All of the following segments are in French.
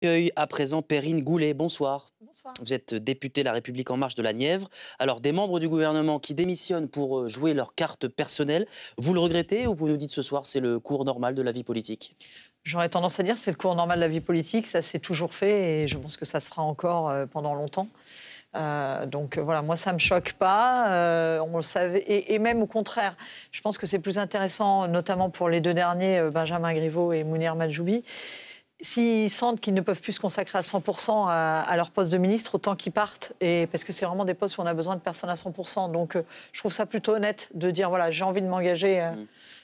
Accueille à présent Perrine Goulet. Bonsoir. Bonsoir. Vous êtes députée La République En Marche de la Nièvre. Alors, des membres du gouvernement qui démissionnent pour jouer leur carte personnelle, vous le regrettez ou vous nous dites ce soir c'est le cours normal de la vie politique? J'aurais tendance à dire que c'est le cours normal de la vie politique, ça s'est toujours fait et je pense que ça se fera encore pendant longtemps. Donc voilà, moi ça me choque pas, on le savait, et même au contraire, je pense que c'est plus intéressant, notamment pour les deux derniers, Benjamin Griveaux et Mounir Majoubi. S'ils sentent qu'ils ne peuvent plus se consacrer à 100% à leur poste de ministre, autant qu'ils partent, et parce que c'est vraiment des postes où on a besoin de personnes à 100%. Donc je trouve ça plutôt honnête de dire voilà, j'ai envie de m'engager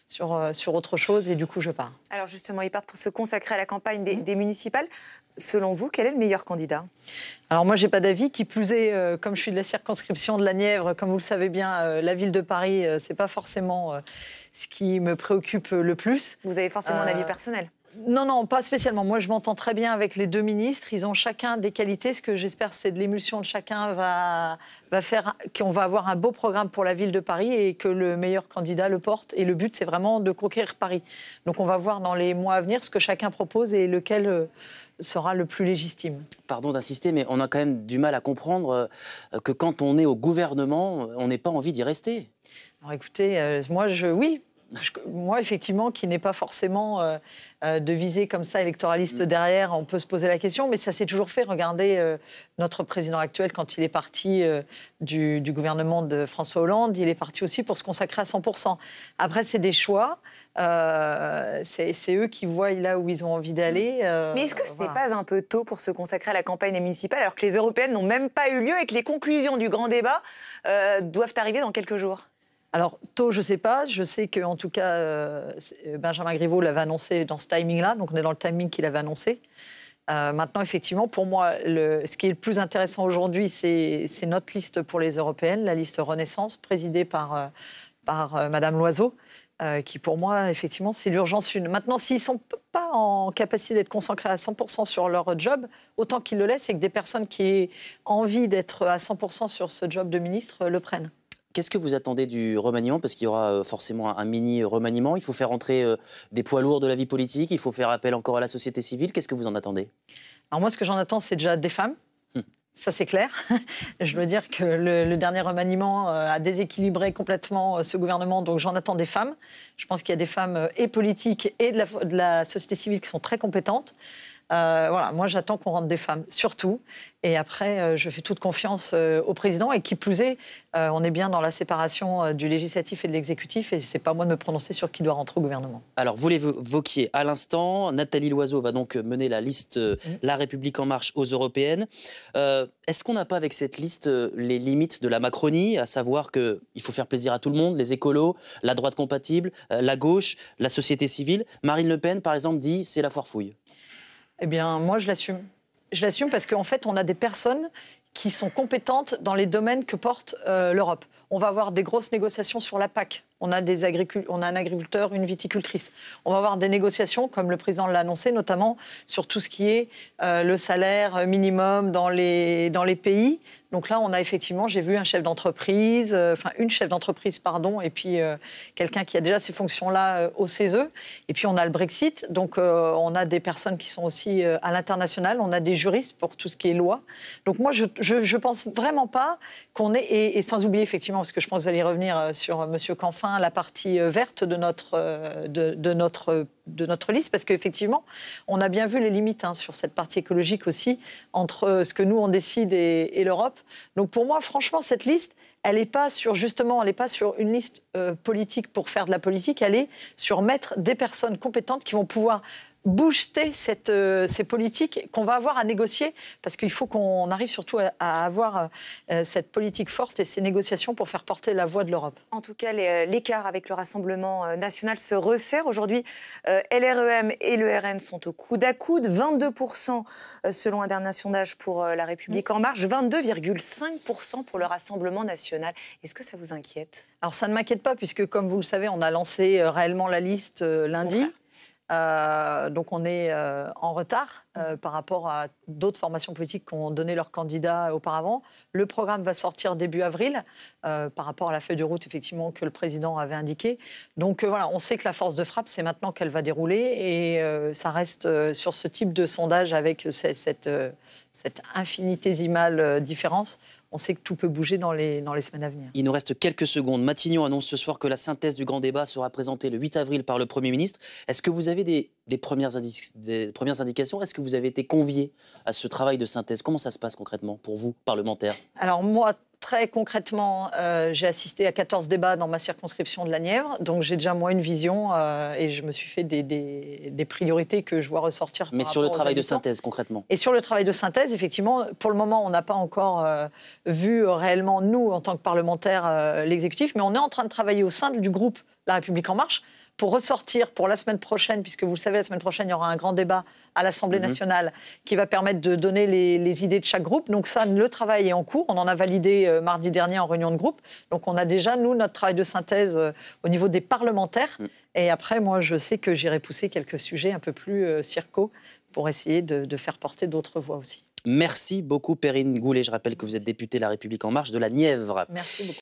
sur autre chose et du coup je pars. Alors justement, ils partent pour se consacrer à la campagne des municipales. Selon vous, quel est le meilleur candidat? Alors moi, j'ai pas d'avis. Qui plus est, comme je suis de la circonscription de la Nièvre, comme vous le savez bien, la ville de Paris, c'est pas forcément ce qui me préoccupe le plus. Vous avez forcément un avis personnel? Non, non, pas spécialement. Moi, je m'entends très bien avec les deux ministres. Ils ont chacun des qualités. Ce que j'espère, c'est de l'émulsion de chacun va faire qu'on va avoir un beau programme pour la ville de Paris et que le meilleur candidat le porte. Et le but, c'est vraiment de conquérir Paris. Donc, on va voir dans les mois à venir ce que chacun propose et lequel sera le plus légitime. Pardon d'insister, mais on a quand même du mal à comprendre que quand on est au gouvernement, on n'ait pas envie d'y rester. Alors écoutez, oui. Moi, effectivement, qui n'ai pas forcément de visée comme ça électoraliste derrière, on peut se poser la question, mais ça s'est toujours fait. Regardez notre président actuel, quand il est parti du gouvernement de François Hollande, il est parti aussi pour se consacrer à 100%. Après, c'est des choix. C'est eux qui voient là où ils ont envie d'aller. Mais est-ce que ce n'est pas un peu tôt pour se consacrer à la campagne des municipales, alors que les européennes n'ont même pas eu lieu et que les conclusions du grand débat doivent arriver dans quelques jours? Alors, tôt, je ne sais pas. Je sais qu'en tout cas, Benjamin Griveaux l'avait annoncé dans ce timing-là. Donc, on est dans le timing qu'il avait annoncé. Maintenant, effectivement, pour moi, ce qui est le plus intéressant aujourd'hui, c'est notre liste pour les européennes, la liste Renaissance, présidée par Madame Loiseau, qui, pour moi, effectivement, c'est l'urgence une. Maintenant, s'ils ne sont pas en capacité d'être concentrés à 100% sur leur job, autant qu'ils le laissent et que des personnes qui aient envie d'être à 100% sur ce job de ministre le prennent. Qu'est-ce que vous attendez du remaniement? Parce qu'il y aura forcément un mini remaniement. Il faut faire entrer des poids lourds de la vie politique. Il faut faire appel encore à la société civile. Qu'est-ce que vous en attendez? Alors moi, ce que j'en attends, c'est déjà des femmes. Ça, c'est clair. Je veux dire que le dernier remaniement a déséquilibré complètement ce gouvernement. Donc, j'en attends des femmes. Je pense qu'il y a des femmes et politiques et de la société civile qui sont très compétentes. Voilà, moi j'attends qu'on rentre des femmes, surtout. Et après, je fais toute confiance au président. Et qui plus est, on est bien dans la séparation du législatif et de l'exécutif. Et c'est pas moi de me prononcer sur qui doit rentrer au gouvernement. Alors, vous l'évoquiez à l'instant, Nathalie Loiseau va donc mener la liste La République En Marche aux européennes. Est-ce qu'on n'a pas avec cette liste les limites de la Macronie, à savoir qu'il faut faire plaisir à tout le monde, les écolos, la droite compatible, la gauche, la société civile? Marine Le Pen, par exemple, dit c'est la foire fouille. Eh bien, moi, je l'assume. Je l'assume parce qu'en fait, on a des personnes qui sont compétentes dans les domaines que porte l'Europe. On va avoir des grosses négociations sur la PAC. On a un agriculteur, une viticultrice. On va avoir des négociations, comme le président l'a annoncé, notamment sur tout ce qui est le salaire minimum dans les pays. Donc là, on a effectivement, j'ai vu un chef d'entreprise, une chef d'entreprise, pardon, et puis quelqu'un qui a déjà ces fonctions-là au CESE. Et puis on a le Brexit, donc on a des personnes qui sont aussi à l'international, on a des juristes pour tout ce qui est loi. Donc moi, je pense vraiment pas qu'on ait, et sans oublier effectivement, parce que je pense que vous allez revenir sur Monsieur Canfin, la partie verte de notre liste, parce qu'effectivement, on a bien vu les limites sur cette partie écologique aussi, entre ce que nous, on décide et l'Europe. Donc pour moi, franchement, cette liste, elle n'est pas sur une liste politique pour faire de la politique, elle est sur mettre des personnes compétentes qui vont pouvoir booster ces politiques qu'on va avoir à négocier, parce qu'il faut qu'on arrive surtout à avoir cette politique forte et ces négociations pour faire porter la voix de l'Europe. En tout cas, l'écart avec le Rassemblement national se resserre. Aujourd'hui, LREM et le RN sont au coude à coude. 22% selon un dernier sondage pour La République En Marche, 22,5% pour le Rassemblement national. Est-ce que ça vous inquiète? Alors ça ne m'inquiète pas, puisque comme vous le savez, on a lancé réellement la liste lundi. Donc on est en retard par rapport à d'autres formations politiques qui ont donné leurs candidats auparavant. Le programme va sortir début avril par rapport à la feuille de route effectivement que le président avait indiquée. Donc voilà, on sait que la force de frappe, c'est maintenant qu'elle va dérouler et ça reste sur ce type de sondage avec cette infinitésimale différence. On sait que tout peut bouger dans les semaines à venir. Il nous reste quelques secondes. Matignon annonce ce soir que la synthèse du grand débat sera présentée le 8 avril par le Premier ministre. Est-ce que vous avez des premières indications? Est-ce que vous avez été convié à ce travail de synthèse? Comment ça se passe concrètement pour vous, parlementaire? Alors moi, très concrètement, j'ai assisté à 14 débats dans ma circonscription de la Nièvre. Donc j'ai déjà moi une vision et je me suis fait des priorités que je vois ressortir. Mais sur le travail de synthèse, concrètement? Et sur le travail de synthèse, effectivement, pour le moment, on n'a pas encore vu réellement, nous, en tant que parlementaires, l'exécutif, mais on est en train de travailler au sein du groupe La République En Marche pour ressortir pour la semaine prochaine, puisque vous le savez, la semaine prochaine, il y aura un grand débat à l'Assemblée nationale qui va permettre de donner les idées de chaque groupe. Donc ça, le travail est en cours. On en a validé mardi dernier en réunion de groupe. Donc on a déjà, nous, notre travail de synthèse au niveau des parlementaires. Et après, moi, je sais que j'irai pousser quelques sujets un peu plus circos pour essayer de faire porter d'autres voix aussi. Merci beaucoup, Perrine Goulet. Je rappelle que vous êtes députée La République En Marche de la Nièvre. Merci beaucoup.